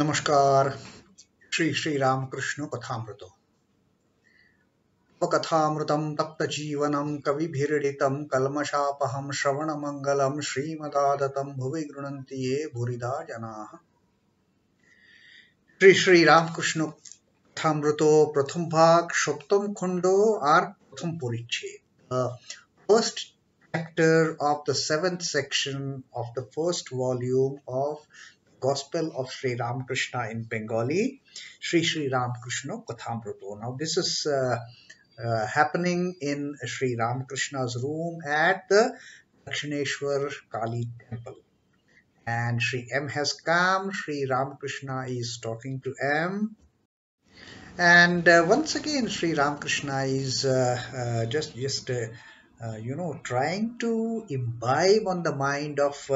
नमस्कार श्री रामकृष्ण कथामृत कथामृतं तप्त जीवनं कविभिरीडितं कल्मषापहं श्रवणमंगलं श्रीमदादतं भुवि गृह्णन्ति ये भूरिदा जनाः। श्री रामकृष्ण कथामृतो प्रथम भाग सप्तम खंडो और प्रथम परिच्छेद first chapter of the seventh section of the first volume of Gospel of Sri Ramakrishna in Bengali, Sri Ramakrishna Kathamrita. Now this is happening in Sri Ramakrishna's room at the Dakshineshwar Kali temple. And Sri M has come, Sri Ramakrishna is talking to M. And once again, Sri Ramakrishna is trying to imbibe on the mind of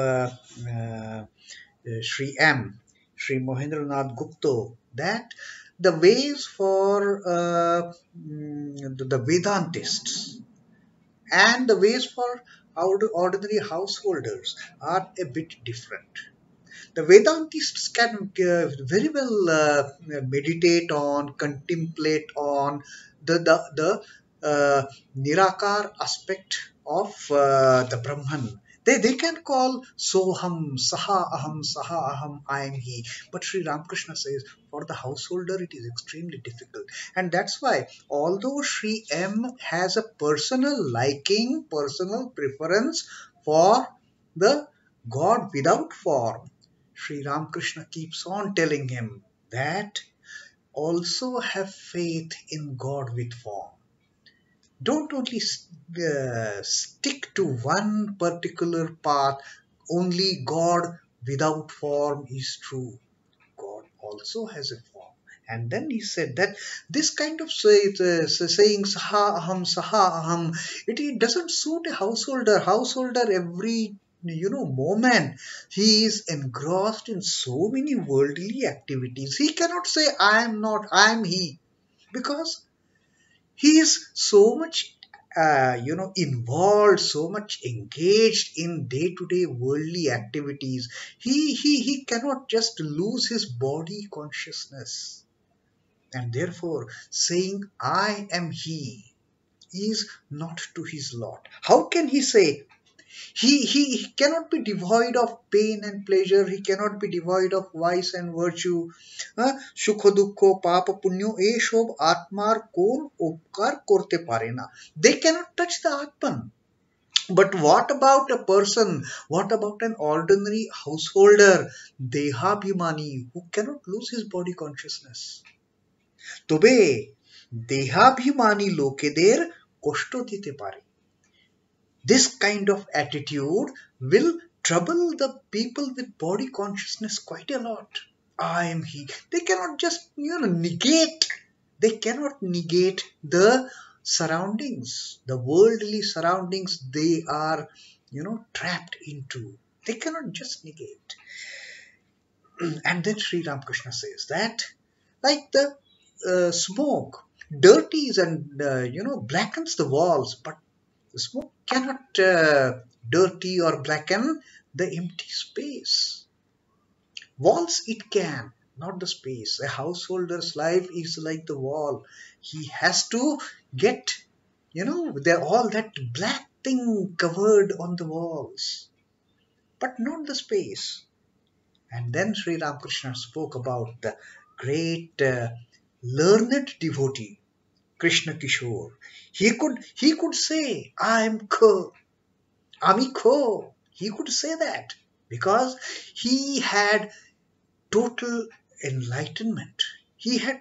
Sri M, Sri Mohendranath Gupta, that the ways for the Vedantists and the ways for ordinary householders are a bit different. The Vedantists can very well meditate on, contemplate on the Nirakar aspect of the Brahman. They can call Soham, Saha Aham, I am he. But Sri Ramakrishna says for the householder it is extremely difficult. And that's why, although Sri M has a personal liking, personal preference for the God without form, Sri Ramakrishna keeps on telling him that also have faith in God with form. Don't only stick to one particular path, only God without form is true. God also has a form. And then he said that this kind of saying saha aham, it doesn't suit a householder. Householder every moment he is engrossed in so many worldly activities. He cannot say I am not, I am he, because he is so much involved, so much engaged in day-to-day worldly activities. He cannot just lose his body consciousness, and therefore saying I am he is not to his lot. How can he say? He cannot be devoid of pain and pleasure. He cannot be devoid of vice and virtue. Sukho dukho papa punyo e shob atmar kon upkar korte pare na. They cannot touch the Atman. But what about a person? What about an ordinary householder, Dehabhimani, who cannot lose his body consciousness? তবে দেহাভিমানী লোকেদের কষ্ট দিতে পারে. This kind of attitude will trouble the people with body consciousness quite a lot. I am he. They cannot just negate. They cannot negate the surroundings, the worldly surroundings they are trapped into. They cannot just negate. And then Sri Ramakrishna says that, like the smoke dirties and blackens the walls, but the smoke cannot dirty or blacken the empty space. Walls it can, not the space. A householder's life is like the wall. He has to get all that black thing covered on the walls, but not the space. And then Sri Ramakrishna spoke about the great learned devotee Krishna Kishore. He could say I am Kho, Ami Kho. He could say that because he had total enlightenment. He had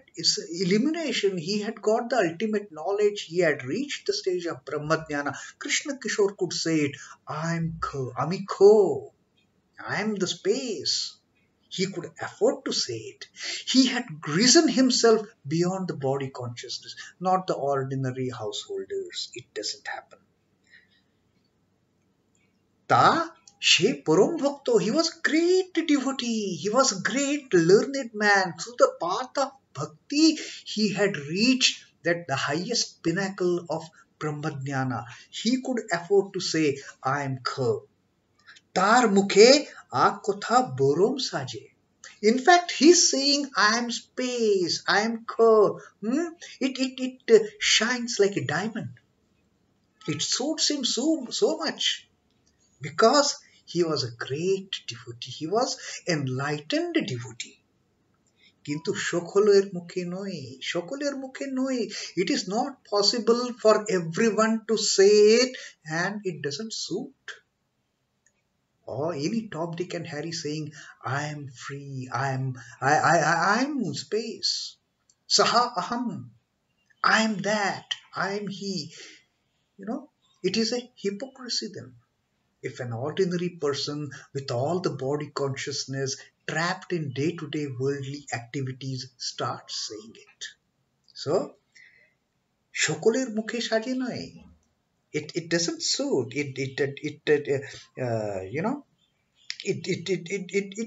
illumination. He had got the ultimate knowledge. He had reached the stage of Brahmajnana. Krishna Kishore could say it. I am Kho, Ami Kho. I am the space. He could afford to say it. He had risen himself beyond the body consciousness, not the ordinary householders. It doesn't happen. Ta she Param Bhakto, he was great devotee. He was a great learned man. Through the path of bhakti, he had reached the highest pinnacle of Brahmajnana. He could afford to say, I am Kha. তার মুখে আ কথা বরম সাজে. In fact, he's saying, I am space, I am core. It shines like a diamond. It suits him so much because he was a great devotee. He was enlightened devotee. কিন্তু সকলের মুখে নয়. It is not possible for everyone to say it, and it doesn't suit. Or any Tom, Dick and Harry saying, I am free, I am space. Saha aham, I am that, I am he. It is a hypocrisy then. If an ordinary person with all the body consciousness trapped in day-to-day worldly activities starts saying it. So, shokoler mukhe saje noy. It doesn't suit. It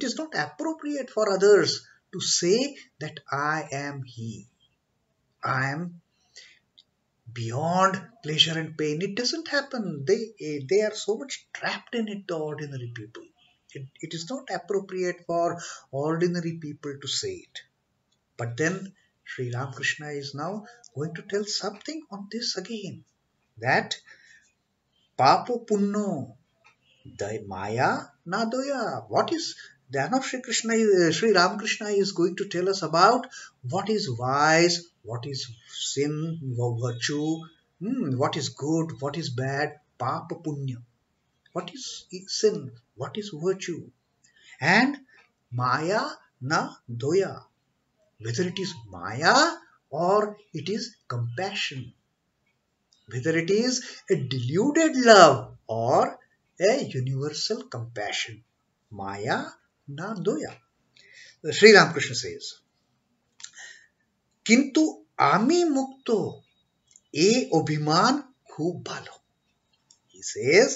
is not appropriate for others to say that I am he. I am beyond pleasure and pain. It doesn't happen. They are so much trapped in it, the ordinary people. It is not appropriate for ordinary people to say it. But then Sri Ramakrishna is now going to tell something on this again, that papo punno maya na doya. What is now Sri Ramakrishna is going to tell us about what is wise, what is sin, virtue, what is good, what is bad, papa punya. What is sin, what is virtue, and maya na doya, whether it is maya or it is compassion, whether it is a deluded love or a universal compassion. Maya na doya. Sri Ramakrishna says, Kintu ami mukto e obhiman khub bhalo. He says,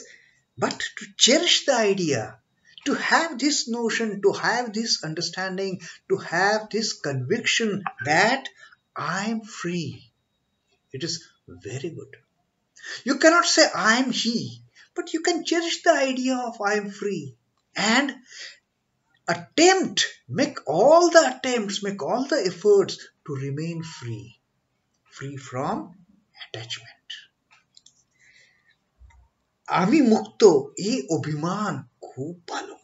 but to cherish the idea, to have this notion, to have this understanding, to have this conviction that I am free, it is very good. You cannot say I am he, but you can cherish the idea of I am free and make all the efforts to remain free from attachment. Ami mukto e obhiman khub bhalo.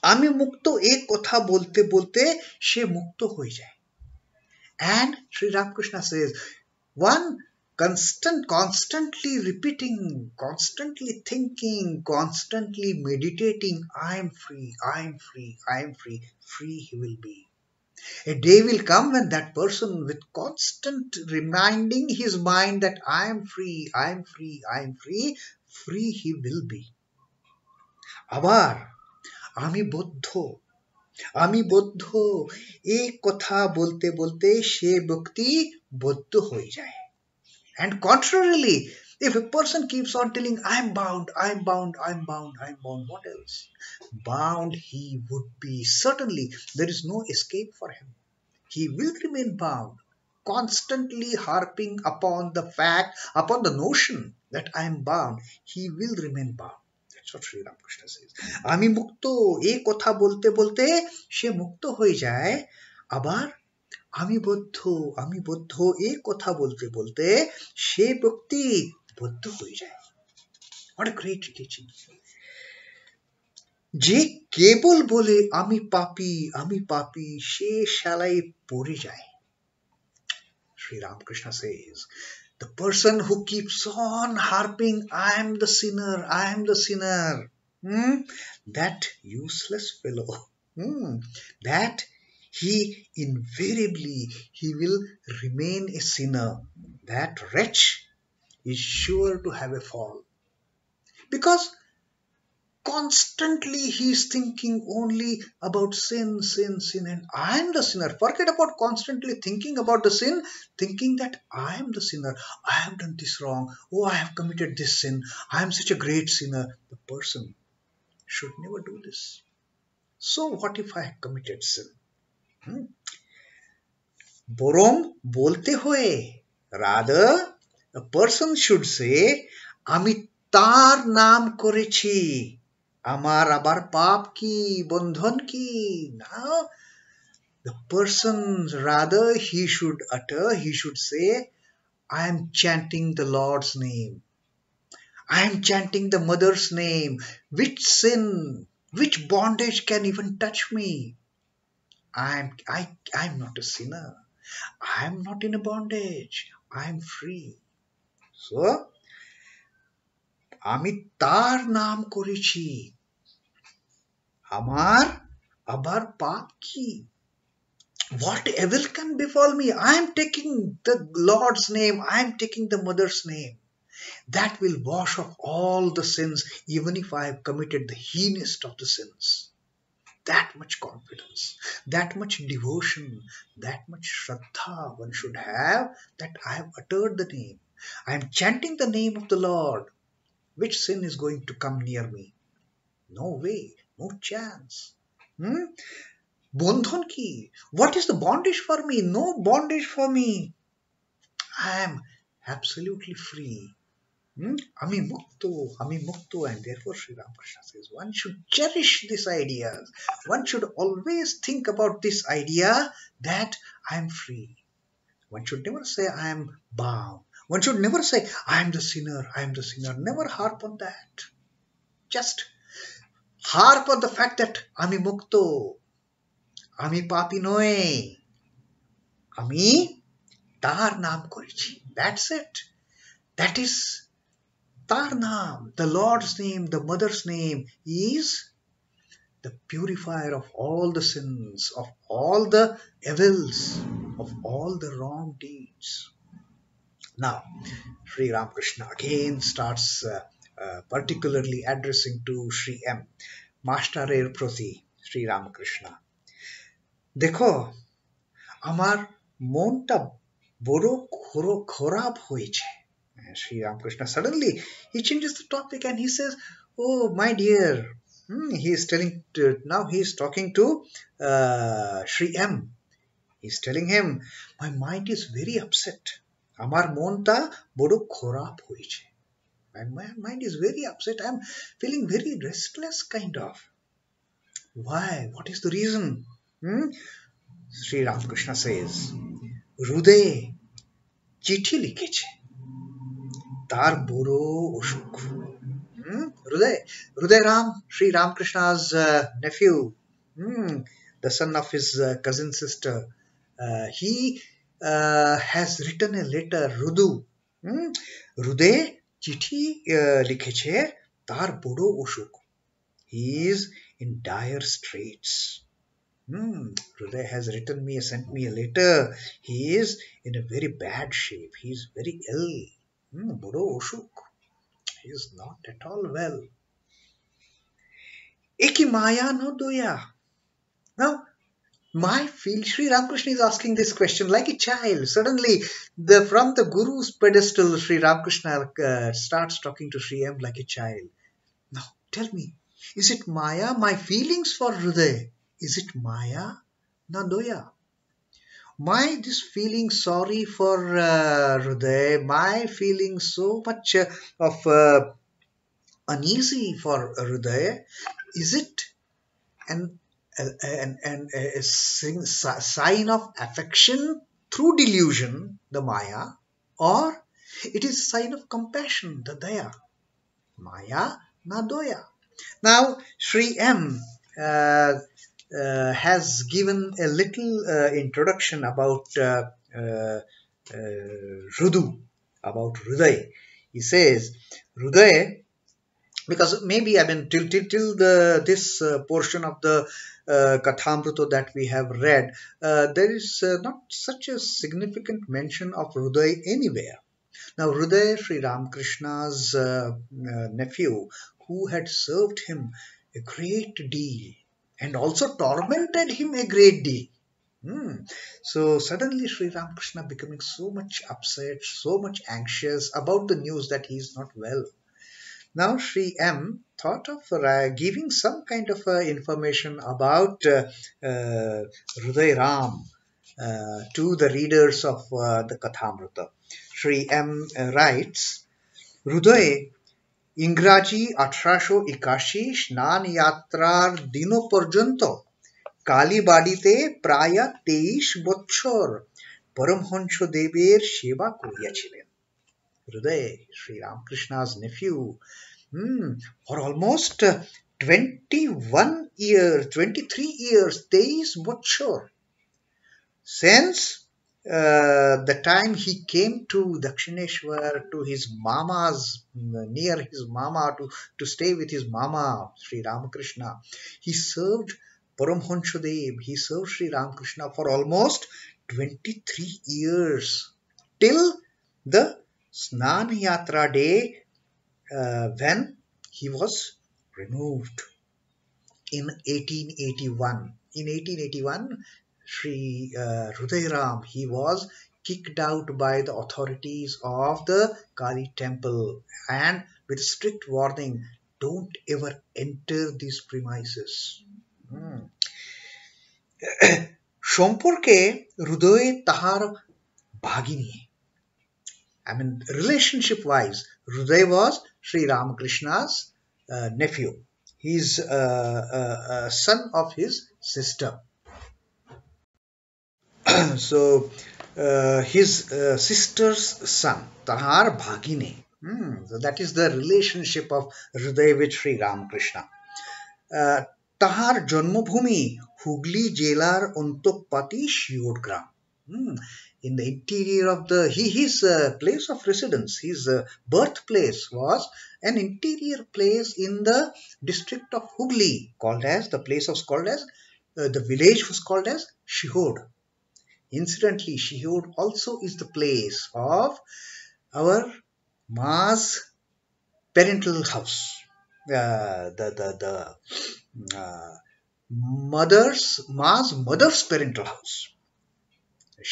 Ami mukto ek kotha bolte bolte she mukto hoye jaye. And Sri Ramakrishna says, one constantly repeating, constantly thinking, constantly meditating, I am free, I am free, I am free, free he will be. A day will come when that person, with constant reminding his mind that I am free, I am free, I am free, free he will be. Abar ami boddho ek kotha bolte bolte she bhakti boddho hoye jaye. And contrarily, if a person keeps on telling, I am bound, I am bound, I am bound, I am bound, what else? Bound he would be. Certainly, there is no escape for him. He will remain bound, constantly harping upon the fact, upon the notion that I am bound. He will remain bound. That's what Sri Ramakrishna says. Ami mukto, ek kotha bolte bolte, she mukto hoye jaye. Abar আমি বদ্ধ এই কথা বলতে বলতে সে ব্যক্তি বদ্ধ হয়ে যায়. What a great teaching. যে কেবল বলে আমি পাপী সে শালায় পড়ে যায়. Sri Ramakrishna says, the person who keeps on harping, I am the sinner, that useless fellow, that he invariably will remain a sinner. That wretch is sure to have a fall, because constantly he is thinking only about sin, and I am the sinner. Forget about constantly thinking about the sin, thinking that I am the sinner. I have done this wrong. Oh, I have committed this sin. I am such a great sinner. The person should never do this. So what if I have committed sin? Borong bolte hoye, rather a person should say, আমি তার নাম করেছি, আমার আবার পাপ কি, বন্ধন কি? Now the person, rather he should say, I am chanting the Lord's name. I am chanting the mother's name. Which sin, which bondage can even touch me? I'm not a sinner. I'm not in a bondage. I'm free. So আমি তার নাম করেছি, আমার আবার পাপ কি? What evil can befall me? I am taking the Lord's name. I am taking the mother's name. That will wash off all the sins, even if I have committed the heinest of the sins. That much confidence, that much devotion, that much shraddha one should have, that I have uttered the name. I am chanting the name of the Lord. Which sin is going to come near me? No way, no chance. Bondhon ki? What is the bondage for me? No bondage for me. I am absolutely free. Ami mukto, and therefore Sri Ramakrishna says one should cherish these ideas. One should always think about this idea that I am free. One should never say I am bound. One should never say I am the sinner, I am the sinner. Never harp on that. Just harp on the fact that Ami mukto, Ami papi noe, Ami tar naam korichi. That's it. That is Tar Naam, the Lord's name, the mother's name, is the purifier of all the sins, of all the evils, of all the wrong deeds. Now, Sri Ramakrishna again starts particularly addressing to Sri M. Masterer Proti, Sri Ramakrishna. দেখো, আমার মনটা বড় খারাপ হয়েছে. Sri Ramakrishna suddenly he changes the topic and he says, "Oh, my dear," he is telling now he is talking to Sri M. He is telling him, "My mind is very upset. Amar monta bodo khorap hoiche. My mind is very upset. I am feeling very restless, kind of. Why? What is the reason?" Sri Ramakrishna says, "Hruday চিঠি লিখেছে, তার বড় অসুখ." Hruday Ram, Sri Ramakrishna's nephew, the son of his cousin sister, he has written a letter, Rudu. Hruday চিঠি লিখেছে, তার বড় অসুখ. He is in dire straits. Hruday has sent me a letter. He is in a very bad shape. He is very ill. বড় অসুখ. He is not at all well. Eki maya no doya. Now, Sri Ramakrishna is asking this question like a child. Suddenly, from the Guru's pedestal, Sri Ramakrishna starts talking to Sri M like a child. Now, tell me, is it maya, my feelings for Hruday? Is it maya? Na doya. This feeling sorry for Hruday, my feeling so much of uneasy for Hruday, is it a sign of affection through delusion, the Maya, or it is a sign of compassion, the Daya? Maya na Doya. Now, Sri M has given a little introduction about Rudu, about Hruday. He says, Hruday, because maybe till this portion of the Kathamrita that we have read, there is not such a significant mention of Hruday anywhere. Now, Hruday, Sri Ramakrishna's nephew, who had served him a great deal and also tormented him a great deal. So suddenly Sri Ramakrishna becoming so much upset, so much anxious about the news that he is not well. Now Sri M thought of giving some kind of information about Hruday Ram to the readers of the Kathamrita. Sri M writes, Hruday ইংরাজি 1881 স্নান যাত্রার দিনও পর্যন্ত কালীবাড়িতে প্রায় 23 বছর পরমহংস দেবের সেবা করিয়াছিলেন। হৃদয়, Sri Ramakrishna's nephew, for almost 21 years, 23 years, 23 বছর, since the time he came to Dakshineshwar to his mama's, near his mama, to stay with his mama, Sri Ramakrishna, he served Paramhansadev, he served Sri Ramakrishna for almost 23 years till the Snan Yatra day when he was removed in 1881. In 1881, Sri Rudairam, he was kicked out by the authorities of the Kali temple and with strict warning, don't ever enter these premises. সম্পর্কে হৃদয়ে তাহার ভাগিনী, I mean relationship wise, Hriday was Sri Ramakrishna's nephew. He's a son of his sister. So his sister's son, Tahar Bhagine. So that is the relationship of Hriday with Sri Ramakrishna. তাহার জন্মভূমি হুগলি জেলার অন্তঃপাতি শিওরগ্রাম. In the interior of his place of residence, his birthplace was an interior place in the district of Hugli, the village was called as Shihod. Incidentally, Shihod also is the place of our Ma's parental house, the Ma's mother's parental house.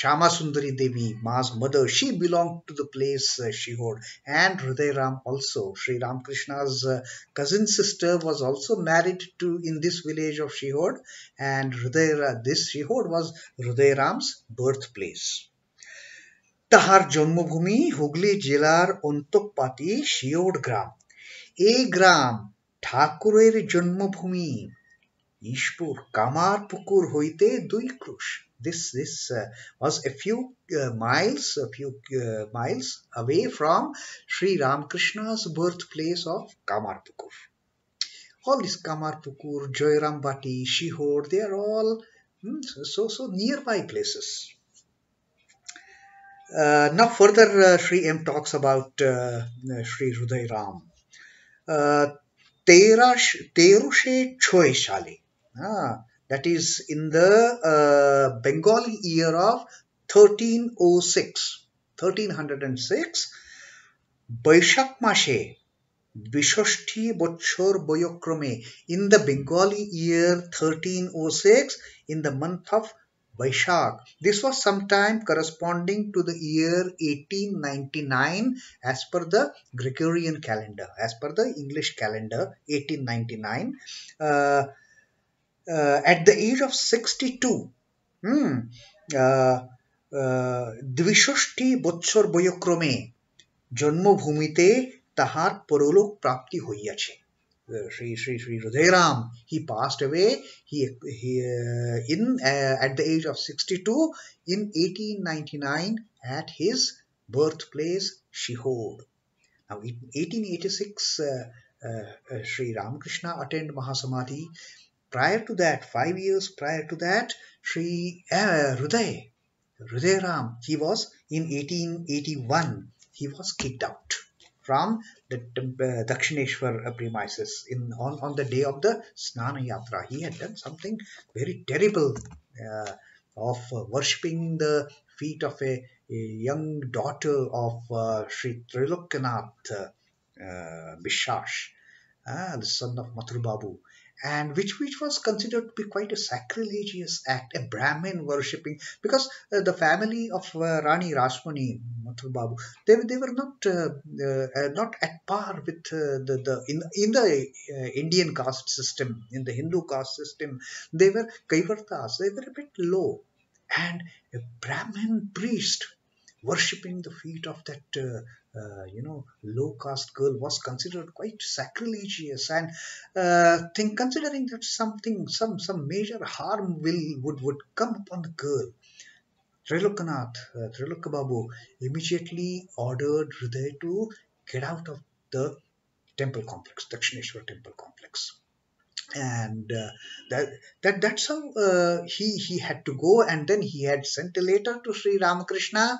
Shama Sundari Devi, Ma's mother, she belonged to the place Shihod, and Hridayram also. Sri Ramakrishna's cousin sister was also married to in this village of Shihod, and this Shihod was Hridayram's birthplace. তাহার জন্মভূমি হুগলি জেলার অন্তঃপাতি শিওড় গ্রাম। এই গ্রাম ঠাকুরের জন্মভূমি ঈশ্বর কামারপুকুর হইতে 2 ক্রোশ. This was a few miles away from Sri Ramakrishna's birthplace of Kamarpukur. All these Kamarpukur, Joyrambati, Shihod, they are all so nearby places. Now further Sri M talks about Sri Rudairam. 1306 সালে, that is in the Bengali year of 1306 Boishakh মাসে 62 বছর বয়ক্রমে, in the Bengali year 1306, in the month of Vaishak. This was sometime corresponding to the year 1899 as per the Gregorian calendar, as per the English calendar, 1899. At the age of 62, 62 বছর বয়ক্রমে জন্মভূমিতে তাহার পরলোক প্রাপ্তি হইয়াছে. Sri Rudairam, he passed away at the age of 62 in 1899 at his birthplace Shihod. Now in 1886 Sri Ramakrishna attained Mahasamadhi. Prior to that, 5 years prior to that, Sri Rudairam, he was in 1881, he was kicked out from the Dakshineshwar premises on the day of the Snana Yatra. He had done something very terrible of worshipping the feet of a young daughter of Sri Trilokanath Bishash, the son of Mathur Babu, and which was considered to be quite a sacrilegious act, a Brahmin worshipping, because the family of Rani Rasmani, Mathur Babu, they were not at par with in the Indian caste system, in the Hindu caste system. They were Kaivartas, they were a bit low, and a Brahmin priest worshipping the feet of that low caste girl was considered quite sacrilegious, and considering that some major harm would come upon the girl, Trilokanath, immediately ordered Hriday to get out of the temple complex, Dakshineshwar temple complex. And that's how he had to go. And then he had sent a letter to Sri Ramakrishna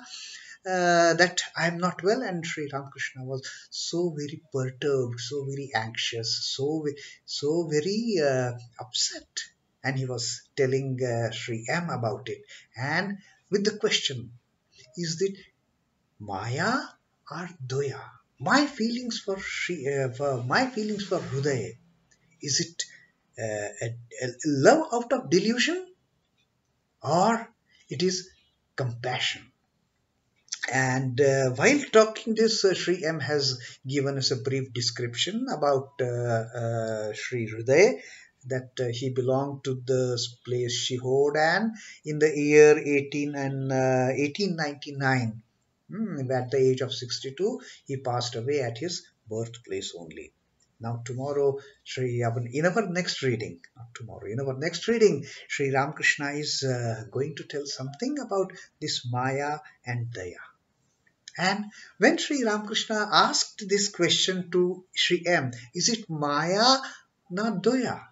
that I am not well, and Sri Ramakrishna was so very perturbed, so very anxious, so very upset, and he was telling Sri M about it, and with the question, is it Maya or Doya? My feelings for Hriday, is it a love out of delusion, or it is compassion? And while talking this, Sri M has given us a brief description about Sri Hriday, that he belonged to the place Shihodan in the year 1899. At the age of 62, he passed away at his birthplace only. Now tomorrow, in our next reading, not tomorrow, in our next reading, Sri Ramakrishna is going to tell something about this Maya and Daya. And when Sri Ramakrishna asked this question to Sri M, is it Maya na Doya?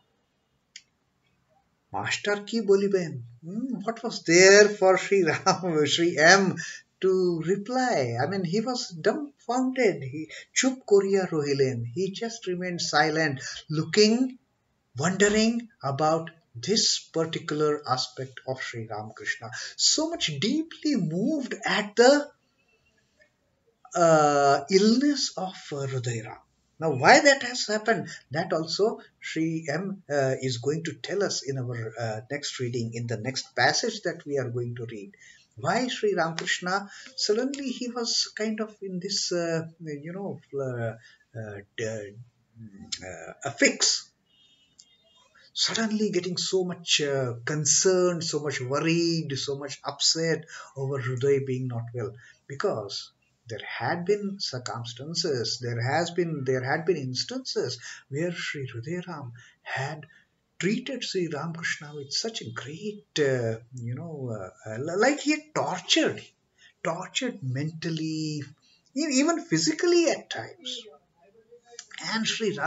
Master ki boliben. What was there for Sri M to reply? I mean, he was dumbfounded. He chup koria rohilen. He just remained silent, looking, wondering about this particular aspect of Sri Ramakrishna. So much deeply moved at the illness of Hridayram. Now, why that has happened, that also Sri M is going to tell us in our next reading, in the next passage that we are going to read. Why Sri Ramakrishna, suddenly he was kind of in this, a fix, suddenly getting so much concerned, so much worried, so much upset over Hriday being not well, because there had been circumstances, there had been instances where Sri Hridayaram had treated Sri Ramakrishna with such a great, like he had tortured mentally, even physically at times. And Sri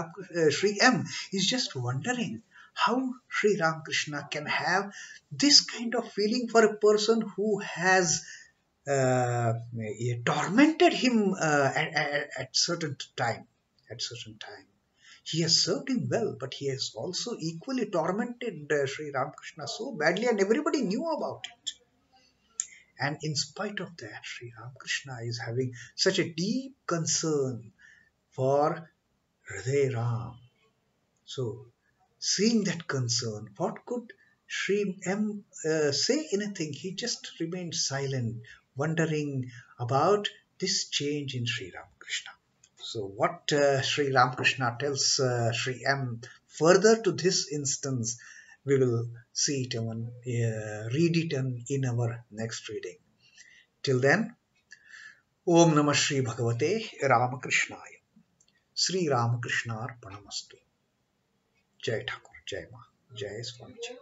M is just wondering how Sri Ramakrishna can have this kind of feeling for a person who has tormented him at certain time. At certain time, he has served him well, but he has also equally tormented Sri Ramakrishna so badly, and everybody knew about it. And in spite of that, Sri Ramakrishna is having such a deep concern for Hriday Ram. So, seeing that concern, what could Sri M say anything? He just remained silent, wondering about this change in Sri Ramakrishna. So, what Sri Ramakrishna tells Sri M further to this instance, we will see it and read it in our next reading. Till then, Om Namah Shri Bhagavate Ramakrishnaaya. Sri Ramakrishna Arpanamastu. Jai Thakur, Jai Ma, Jai Swamiji.